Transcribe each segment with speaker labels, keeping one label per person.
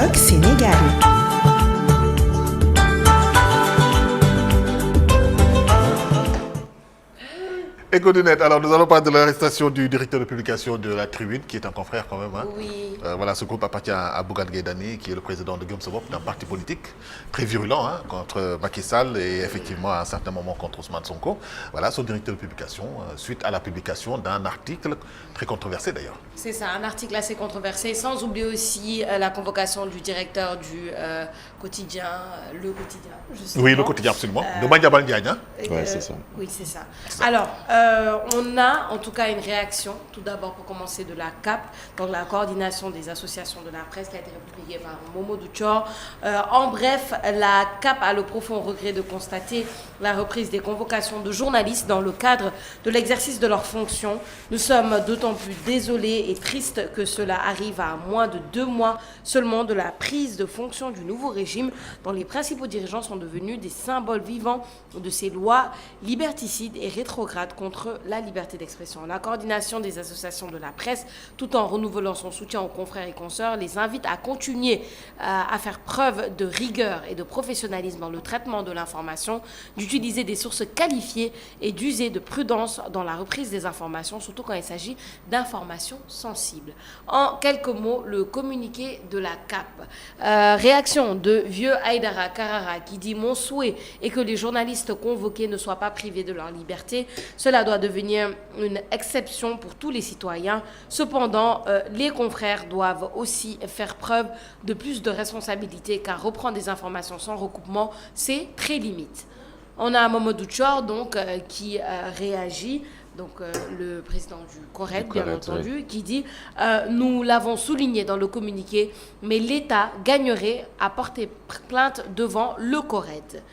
Speaker 1: Choc Sénégal.
Speaker 2: Éco-Net, alors nous allons parler de l'arrestation du directeur de publication de La Tribune, qui est un confrère quand même. Hein.
Speaker 3: Oui.
Speaker 2: Voilà, ce groupe appartient à Bougane Gueye Dany, qui est le président de Gëm Sa Bopp, d'un parti politique très virulent hein, contre Macky Sall et effectivement à un certain moment contre Ousmane Sonko. Voilà, son directeur de publication, suite à la publication d'un article très controversé d'ailleurs.
Speaker 3: C'est ça, un article assez controversé, sans oublier aussi la convocation du directeur du quotidien, Le Quotidien, justement.
Speaker 2: Oui, Le Quotidien, absolument. De Madiambal Diagne. Hein.
Speaker 4: Ouais, c'est ça.
Speaker 3: Oui, c'est ça. Alors, on a en tout cas une réaction, tout d'abord pour commencer de la CAP, donc la coordination des associations de la presse qui a été publiée par Momo Douchor. En bref, la CAP a le profond regret de constater la reprise des convocations de journalistes dans le cadre de l'exercice de leurs fonctions. Nous sommes d'autant plus désolés et tristes que cela arrive à moins de 2 mois seulement de la prise de fonction du nouveau régime dont les principaux dirigeants sont devenus des symboles vivants de ces lois liberticides et rétrogrades contre la liberté d'expression. La coordination des associations de la presse, tout en renouvelant son soutien aux confrères et consoeurs, les invite à continuer à faire preuve de rigueur et de professionnalisme dans le traitement de l'information, d'utiliser des sources qualifiées et d'user de prudence dans la reprise des informations, surtout quand il s'agit d'informations sensibles. En quelques mots, le communiqué de la CAP. Réaction de Vieux Aïdara Karara qui dit « Mon souhait est que les journalistes convoqués ne soient pas privés de leur liberté. Cela doit devenir une exception pour tous les citoyens. Cependant, les confrères doivent aussi faire preuve de plus de responsabilité car reprendre des informations sans recoupement, c'est très limite. » On a Momo Douchor donc qui réagit. Donc le président du CORED, bien entendu, oui. Qui dit nous l'avons souligné dans le communiqué, mais l'État gagnerait à porter plainte devant le CORED.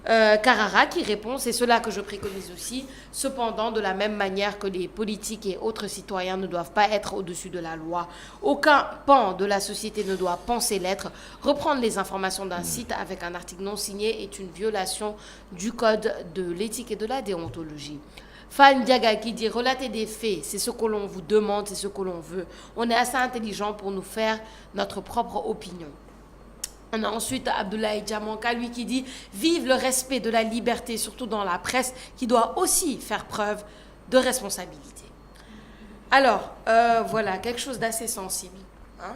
Speaker 3: Karara qui répond, c'est cela que je préconise aussi. Cependant, de la même manière que les politiques et autres citoyens ne doivent pas être au-dessus de la loi, aucun pan de la société ne doit penser l'être. Reprendre les informations d'un site avec un article non signé est une violation du code de l'éthique et de la déontologie. Fan Diaga qui dit relater des faits, c'est ce que l'on vous demande, c'est ce que l'on veut. On est assez intelligent pour nous faire notre propre opinion. On a ensuite Abdoulaye Diamanka, lui qui dit vive le respect de la liberté, surtout dans la presse, qui doit aussi faire preuve de responsabilité. Alors, voilà, quelque chose d'assez sensible. Hein,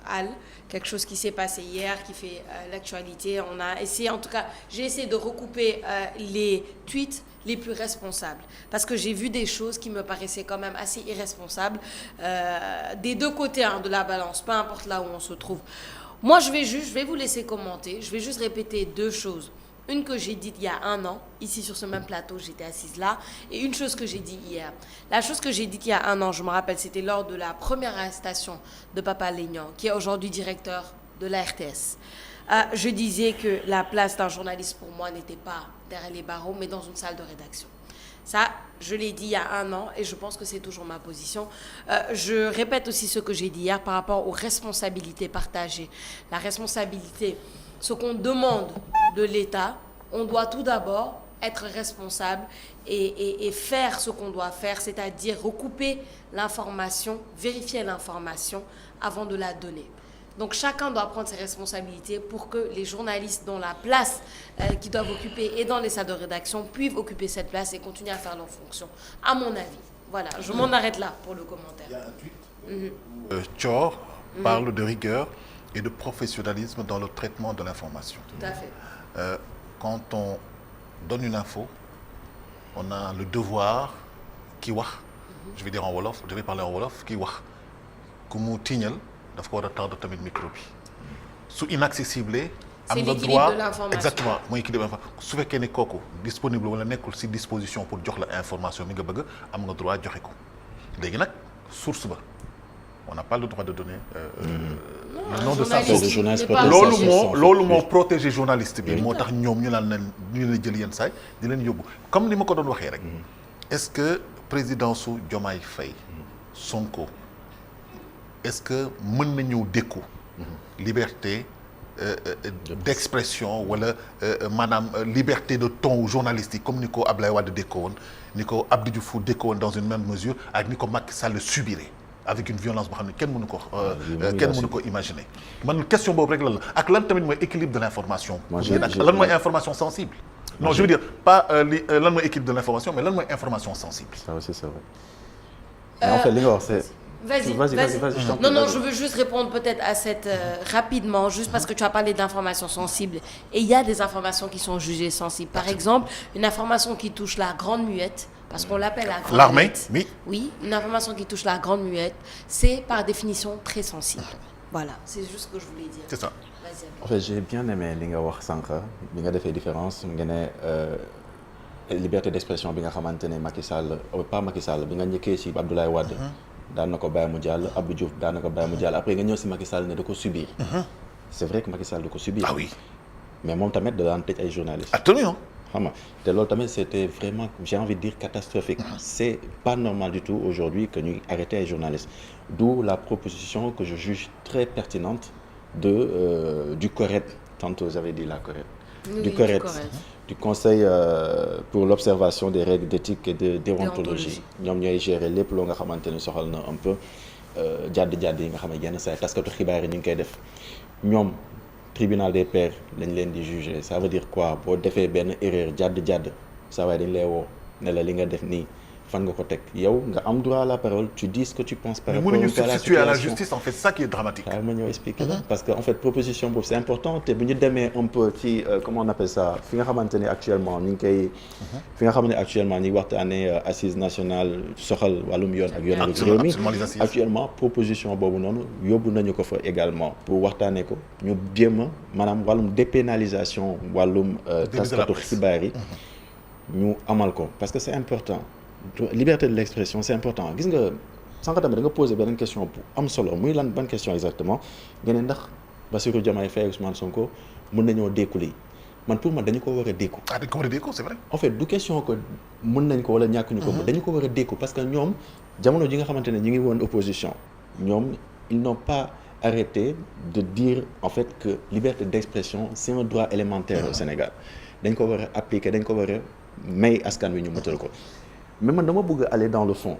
Speaker 3: Al, quelque chose qui s'est passé hier, qui fait l'actualité. On a essayé, en tout cas, j'ai essayé de recouper les tweets les plus responsables. Parce que j'ai vu des choses qui me paraissaient quand même assez irresponsables des deux côtés hein, de la balance, peu importe là où on se trouve. Moi, je vais vous laisser commenter. Je vais juste répéter 2 choses. Une que j'ai dite il y a 1 an, ici sur ce même plateau, j'étais assise là, et une chose que j'ai dit hier. La chose que j'ai dite il y a 1 an, je me rappelle, c'était lors de la première arrestation de Papa Lénian, qui est aujourd'hui directeur de la RTS. Je disais que la place d'un journaliste pour moi n'était pas derrière les barreaux, mais dans une salle de rédaction. Ça, je l'ai dit il y a 1 an et je pense que c'est toujours ma position. Je répète aussi ce que j'ai dit hier par rapport aux responsabilités partagées. La responsabilité, ce qu'on demande de l'État, on doit tout d'abord être responsable et faire ce qu'on doit faire, c'est-à-dire recouper l'information, vérifier l'information avant de la donner. Donc chacun doit prendre ses responsabilités pour que les journalistes dans la place qu'ils doivent occuper et dans les salles de rédaction puissent occuper cette place et continuer à faire leurs fonctions, à mon avis. Voilà, je m'en arrête là pour le commentaire.
Speaker 2: Il y a un tweet. Chor parle de rigueur et de professionnalisme dans le traitement de l'information.
Speaker 3: Tout à fait.
Speaker 2: Quand on donne une info, on a le devoir qui wax, je vais dire en wolof, je vais parler en wolof, qui wax, ku mu tiiñal daf ko war a tardre tamit micro bi su inaccessible am nga droit exactement mooy équilibre information su fekkee ne kooku disponible wala nekkul si disposition pour jox la information mi nga bëgg am nga droit joxe ko léegi nag source ba on n'a pas le droit de donner le nom de sa source loolu moo protéger journaliste bi moo tax ñoom ñu naan leen ñu leen jël yenn saay di leen yóbbu comme ni ma ko doon waxee rek est-ce que président su Diomaye Faye Sonko est-ce que mën na ñëw dékku liberté d'expression wala maanaam liberté de ton journalistique comme ni ko Ablaye Wade dékkoo woon ni ko Abdou Diouf dékkoo woon dans une même mesure ak ni ko Macky Sall subiré avec une violence boo xam ne kenn mënu ko imaginer. man question boobu rek lan la ak lan tamit mooy équilibre de l'information. lan mooy information sensible. non je veux dire pas lan mooy équilibre de l'information mais lan mooy information sensible.
Speaker 1: ça aussi c'est vrai. mais en fait li nga wax c'est.
Speaker 3: Vas-y. Non, je veux juste répondre peut-être à cette rapidement, juste parce que tu as parlé d'informations sensibles. Et il y a des informations qui sont jugées sensibles. Par exemple, une information qui touche la grande muette, parce qu'on l'appelle la grande
Speaker 2: l'armée,
Speaker 3: muette.
Speaker 2: oui.
Speaker 3: Oui, une information qui touche la grande muette, c'est par définition très sensible. Voilà, c'est juste ce que je voulais dire.
Speaker 2: C'est ça.
Speaker 3: Vas-y.
Speaker 1: En fait, j'ai bien aimé li nga wax sànq bi nga defee différence nga ne liberté d'expression bi nga xamante ne Macky Sall pas Macky Sall bi nga njëkkee ci Abdoulaye Wade. daan na ko bàyyi mu jàll Abdou Diouf daan na ko bàyyi mu jàll après nga ñëw si Macky Sall ne da ko subir. c'est vrai que Macky Sall da ko subir.
Speaker 2: ah oui.
Speaker 1: mais moom tamit da daan tëj ay journalistes.
Speaker 2: absolument.
Speaker 1: xam nga te loolu tamit c'était vraiment j'ai envie de dire catastrophique. c'est pas normal du tout aujourd'hui que ñuy arrêter ay journalistes. d'où la proposition que je juge très pertinente du CORED tantôt j'avais dit la CORED.
Speaker 3: Oui,
Speaker 1: du CORED. Du conseil pour l'observation des règles d'éthique et de déontologie ñoom ñooy gérer lépp loo nga xamante ne soxal na un peu jàdd yi nga xam ne yenn saa yi taskatu xibaar yi ñu ngi koy def ñoom tribunal des pairs lañ leen di juger ça veut dire quoi boo defee benn erreur jàdd saa waay dañ lay woo ne la li nga def nii fan nga ko teg yow nga am droit à la parole tu dis ce que tu penses par rapport à la situation.
Speaker 2: Mais mënuñu substituer à la justice en fait c'est ça qui est dramatique.
Speaker 1: waaw ma ñëw expliquer la parce que en fait proposition boobu c'est important te bu ñu demee un peu ci comment on appelle ça fi nga xamante ne actuellement ñu ngi koy. fi nga xam ne actuellement ñu ngi waxtaanee assise nationale soxal wàllum yoon ak yoon. réew mi actuellement proposition boobu noonu yóbbu nañu ko fa également pour waxtaanee ko ñu jéem a maanaam wàllum dépénalisation wàllum. taskatu xibaar yi ñu amal ko parce que c'est important. liberté de l'expression c'est important gis nga sànq tamit da nga poser beneen question bu am solo muy lan ban question exactement nga ne ndax Bassirou Diomaye Faye Ousmane Sonko mën nañoo dékku lii man pour man dañu ko war a dékku.
Speaker 2: ah dañu ko war a dékku c'est vrai.
Speaker 1: en fait du question que mën nañ ko wala ñàkk ñu ko. dañu ko war a dékku parce que ñoom jamono ji nga xamante ne ñu ngi woon opposition ñoom ils n'ont pas arrêté de dire en fait que liberté d'expression c'est un droit élémentaire au Sénégal dañ ko war a appliquer dañ ko war a may askan wi ñu mëtal ko. mais man dama bëgg aller dans le fond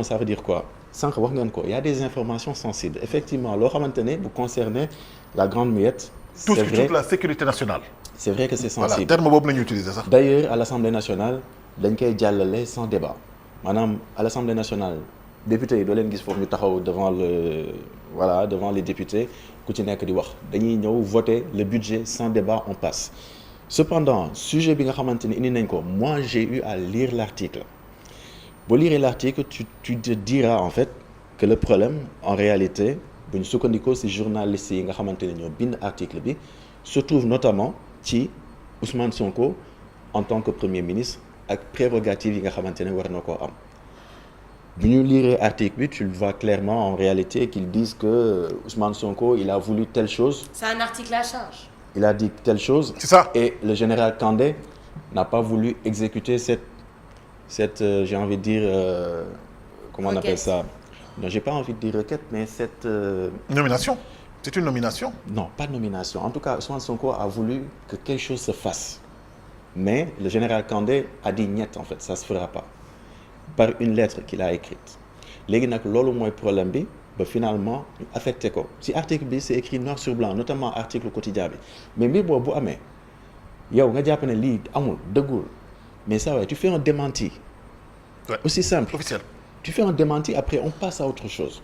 Speaker 1: ça veut dire quoi sànq wax ngeen ko il y a des informations sensibles effectivement loo xamante ne bu concerner la grande muette. c'est vrai
Speaker 2: toute la sécurité nationale.
Speaker 1: c'est vrai que c'est sensible.
Speaker 2: voilà terme boobu la ñuy utiliser sax.
Speaker 1: d'ailleurs à l'Assemblée nationale dañ koy jàllale sans débat maanaam à l'Assemblée nationale députés yi doo leen gis foofu ñu taxaw devant les députés ku ci nekk di wax dañuy ñëw voter le budget sans débat on passe cependant sujet bi nga xamante ne indi nañ ko moi j'ai eu à lire l'article. boo lire l'article tu te diras en fait que le problème en réalité bu ñu sukkandikoo ci journalistes yi nga xamante ne ñoo bind article bi se trouve notamment ci Ousmane Sonko en tant que premier ministre ak prérogatives yi nga xamante ne war na koo am bu ñu lire article bi tu le vois clairement en réalité qu'ils disent que Ousmane Sonko il a voulu telle chose.
Speaker 3: C'est un article à charge.
Speaker 1: Il a dit telle chose.
Speaker 2: C'est ça.
Speaker 1: Et le général Kandé n'a pas voulu exécuter cette j'ai envie de dire comment on appelle ça non j'ai pas envie de dire requête mais cette
Speaker 2: nomination c'est une nomination
Speaker 1: non pas nomination en tout cas Ousmane Sonko a voulu que quelque chose se fasse mais le général Kandé a dit niet en fait ça se fera pas par une lettre qu'il a écrite léegi nag loolu mooy problème bi ba finalement ñu affecté ko ci article bi c'est écrit noir sur blanc notamment article quotidien bi mais mbir boobu bu amee yow nga jàpp ne lii amul dëggul mais ça va tu fais un démenti.
Speaker 2: Ouais.
Speaker 1: Aussi simple.
Speaker 2: Officiel.
Speaker 1: Tu fais un démenti après on passe à autre chose.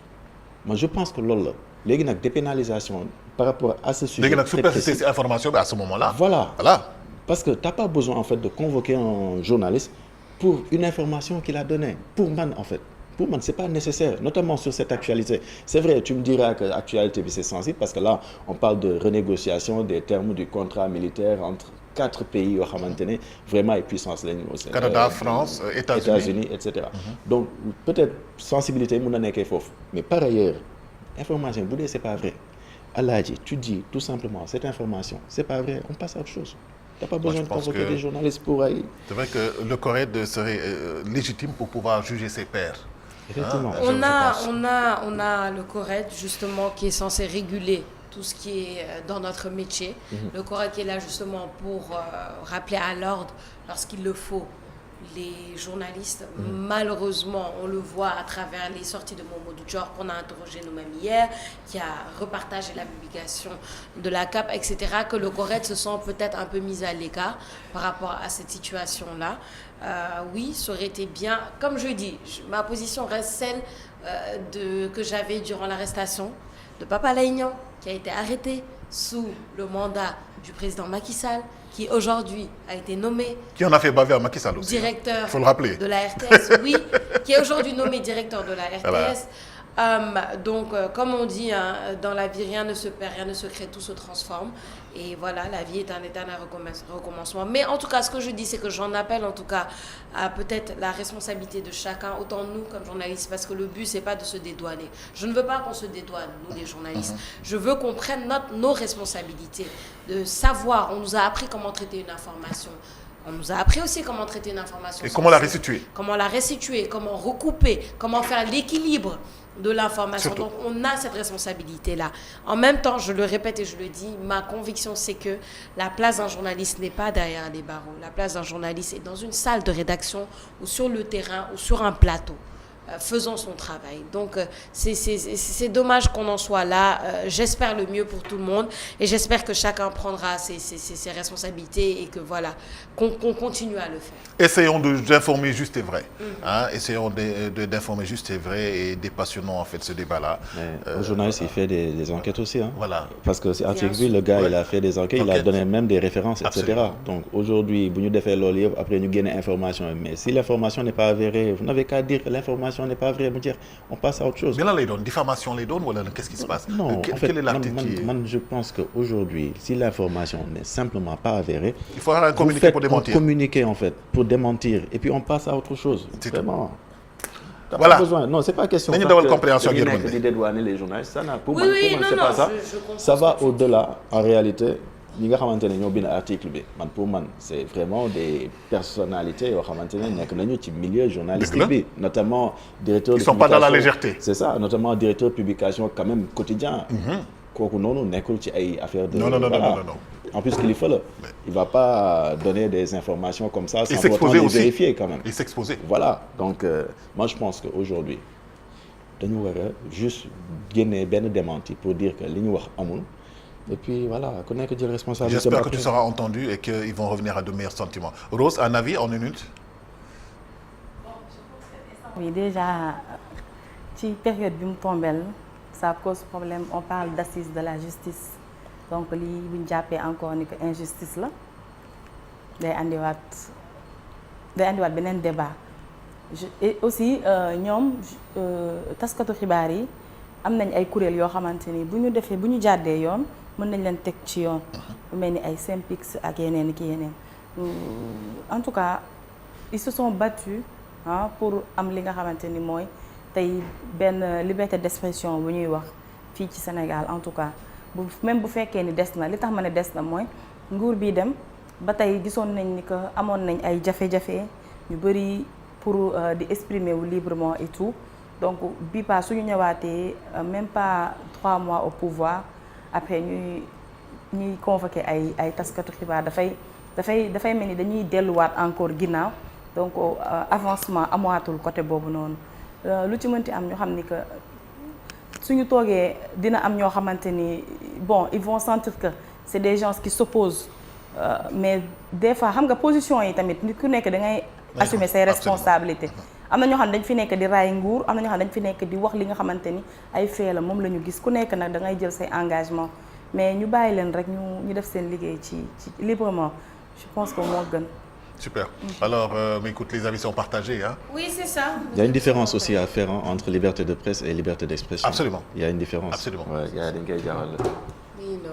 Speaker 1: Moi je pense que loolu la léegi nag dépénalisation par rapport à ce sujet.
Speaker 2: léegi nag su persister ci information bi à ce moment-là.
Speaker 1: Voilà.
Speaker 2: Voilà.
Speaker 1: Parce que t'as pas besoin en fait de convoquer un journaliste pour une information qu'il a donnée. Pour man en fait. Pour man c'est pas nécessaire notamment sur cette actualité. C'est vrai tu me diras que actualité bi c'est sensible parce que là on parle de renégociation des termes du contrat militaire entre 4 pays yoo xamante ne vraiment ay puissance lañu au Sénégal.
Speaker 2: Canada, France,
Speaker 1: États-Unis etc. Donc peut-être sensibilité mën na nekkee foofu mais par ailleurs information bu dee c'est pas vrai Alaaji tu dis tout simplement cette information c'est pas vrai on passe à autre chose. T'as pas besoin de convoquer des journalistes pour ay.
Speaker 2: C'est vrai que le CORED serait légitime pour pouvoir juger ses pairs.
Speaker 1: Effectivement.
Speaker 3: On a le CORED justement qui est censé réguler tout ce qui est dans notre métier. Le CORED qui est là justement pour rappeler à l'ordre lorsqu'il le faut les journalistes. Malheureusement, on le voit à travers les sorties de Mamadou Thior qu'on a interrogé nous-mêmes hier, qui a repartagé la publication de la CAP, etc., que le CORED se sent peut-être un peu mis à l'écart par rapport à cette situation-là. Oui, ça aurait été bien. Comme je dis, ma position reste celle que j'avais durant l'arrestation de Papa Alain, qui a été arrêté sous le mandat du président Macky Sall, qui aujourd'hui a été nommé...
Speaker 2: Qui en a fait baver à Macky Sall aussi.
Speaker 3: Directeur
Speaker 2: faut le rappeler.
Speaker 3: de la RTS, oui, qui est aujourd'hui nommé directeur de la RTS. Donc, comme on dit, hein, dans la vie, rien ne se perd, rien ne se crée, tout se transforme. Et voilà, la vie est un éternel recommencement. Mais en tout cas, ce que je dis, c'est que j'en appelle en tout cas à peut-être la responsabilité de chacun, autant nous comme journalistes, parce que le but, c'est pas de se dédouaner. Je ne veux pas qu'on se dédouane, nous les journalistes. Je veux qu'on prenne nos responsabilités, de savoir, on nous a appris comment traiter une information. On nous a appris aussi comment traiter une information.
Speaker 2: Et comment la restituer.
Speaker 3: Comment la restituer, comment recouper, comment faire l'équilibre de l'information.
Speaker 2: Surtout.
Speaker 3: Donc on a cette responsabilité-là. En même temps, je le répète et je le dis, ma conviction c'est que la place d'un journaliste n'est pas derrière les barreaux. La place d'un journaliste est dans une salle de rédaction ou sur le terrain ou sur un plateau. Faisons son travail. Donc, c'est dommage qu'on en soit là. J'espère le mieux pour tout le monde et j'espère que chacun prendra ses responsabilités et que voilà, qu'on continue à le faire.
Speaker 2: Essayons d'informer juste et vrai. Hein? Essayons d'informer juste et vrai et dépassionnons en fait ce débat-là.
Speaker 1: Le journaliste, il fait des enquêtes aussi. Hein?
Speaker 2: Voilà.
Speaker 1: Parce que c'est article, le gars, il a fait des enquêtes, il a donné même des références, etc.
Speaker 2: Absolument.
Speaker 1: Donc aujourd'hui, vous nous défait le livre, après nous gagnons l'information. Mais si l'information n'est pas avérée, vous n'avez qu'à dire que l'information n'est pas vraie, vous dire, on passe à autre chose.
Speaker 2: Mais là, les donne diffamation, les donne, ou qu'est-ce qui se passe?
Speaker 1: Non, en fait,
Speaker 2: quel est l'article
Speaker 1: je pense qu'aujourd'hui, si l'information n'est simplement pas avérée,
Speaker 2: il faudra un communiqué pour démentir.
Speaker 1: Communiquer en fait, pour démentir, et puis on passe à autre chose.
Speaker 2: C'est
Speaker 1: vraiment.
Speaker 2: Voilà.
Speaker 1: Pas besoin. Non, c'est pas question
Speaker 2: de compréhension
Speaker 1: de dédouaner les journalistes. Ça n'a pour moi, c'est
Speaker 3: non,
Speaker 1: pas ça.
Speaker 3: je
Speaker 1: Ça va au-delà. En réalité, ñi nga xamante ne ñoo bind article bi man pour man c'est vraiment des personnalités yoo xamante ne nekk nañu ci milieu journalistique bi, notamment directeur de
Speaker 2: publication. Ils sont pas dans la légèreté.
Speaker 1: C'est ça, notamment directeur de publication quand même quotidien. kooku noonu nekkul ci ay affaire de
Speaker 2: non.
Speaker 1: En plus kilifa la, il va pas donner des informations comme ça sans
Speaker 2: s'exposer
Speaker 1: pourtant les
Speaker 2: aussi.
Speaker 1: vérifier quand même.
Speaker 2: Il s'exposait.
Speaker 1: Voilà, donc moi je pense qu'aujourd'hui dañu war a juste génne benn démenti pour dire que li ñu wax amul. Et puis voilà, ku nekk jël responsabilité.
Speaker 2: J'espère que tu seras entendu et qu'ils vont revenir à de meilleurs sentiments. Rose, un avis en une minute?
Speaker 4: Oui, déjà, ci période bi mu tombeel ça cause problème. On parle d'assises de la justice. Donc lii bu ñu jàppee encore ni que injustice la day andiwaat beneen débat. Et aussi ñoom taskatu xibaar yi am nañ ay kuréel yoo xamante ni bu ñu jàddee yoon mën nañ leen teg ci yoon. lu mel ni ay Synpics ak yeneen ki yeneen. En tout cas ils se sont battus pour am li nga xamante ni mooy tey benn liberté d'expression bu ñuy wax fii ci Sénégal en tout cas. Même bu fekkee ni des na li tax ma ne des na mooy nguur bii dem ba tey gisoon nañ ni que amoon nañ ay jafe-jafe ñu bëri pour di exprimer wu librement et tout donc bii pas suñu ñëwaatee même pas 3 mois au pouvoir après ñuy convoqué ay taskatu xibaar dafay mel ni dañuy delluwaat encore ginnaaw donc avancement amaatul côté boobu noonu lu ci mënti am ñu xam ni que suñu toogee dina am ñoo xamante ni bon ils vont sentir que c'est des gens qui s'opposent mais des fois xam nga position yi tamit nit ku nekk da ngay assumer ses responsabilités. am na ñoo xam ne dañ fi nekk di raay nguur am na ñoo xam ne dañ fi nekk di wax li nga xamante ni ay fait la moom la ñu gis ku nekk nag da ngay jël say engagement mais ñu bàyyi leen rek ñu def seen liggéey ci librement je pense que moo gën.
Speaker 2: Super. Alors, mais écoute, les avis sont partagés. Hein?
Speaker 3: Oui, c'est ça.
Speaker 1: Il y a une différence aussi à faire entre liberté de presse et liberté d'expression.
Speaker 2: Absolument.
Speaker 1: Il y a une différence.
Speaker 2: Absolument.
Speaker 1: Ouais, il y a des gars
Speaker 3: Oui, non.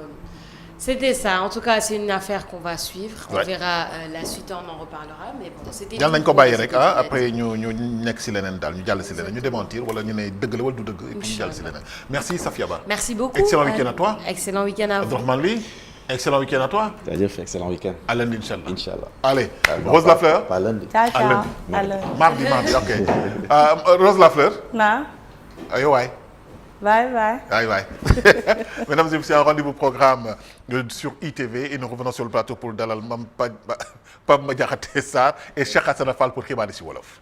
Speaker 3: C'était ça. En tout cas, c'est une affaire qu'on va suivre. On verra la suite, on en reparlera. Mais bon, c'était.
Speaker 2: Yàlla nañ ko bàyyi rek après ñu nekk si leneen daal ñu jàll si leneen ñu démentir wala ñu ne dëgg la wala du dëgg et puis ñu jàll si leneen. Merci Safia Ba.
Speaker 3: Merci beaucoup.
Speaker 2: Excellent week-end à toi.
Speaker 3: Excellent week-end à vous.
Speaker 2: Abdourahmane Ly. Excellent week-end à toi.
Speaker 1: C'est-à-dire excellent week-end.
Speaker 2: À lundi, Inch'Allah.
Speaker 1: Inch'Allah.
Speaker 2: Allez, Rose Lafleur.
Speaker 1: Pas lundi.
Speaker 4: ciao
Speaker 2: À lundi.
Speaker 4: à lundi.
Speaker 2: Mardi, ok. Rose Lafleur.
Speaker 4: naa.
Speaker 2: Ayo waay.
Speaker 4: Bye bye.
Speaker 2: Bye bye. Mesdames et messieurs, un rendez-vous programme sur ITV et nous revenons sur le plateau pour dalal Mame Pape Madiakhaté Sarr et Cheikh Hassana Fall pour xibaar yi ci wolof.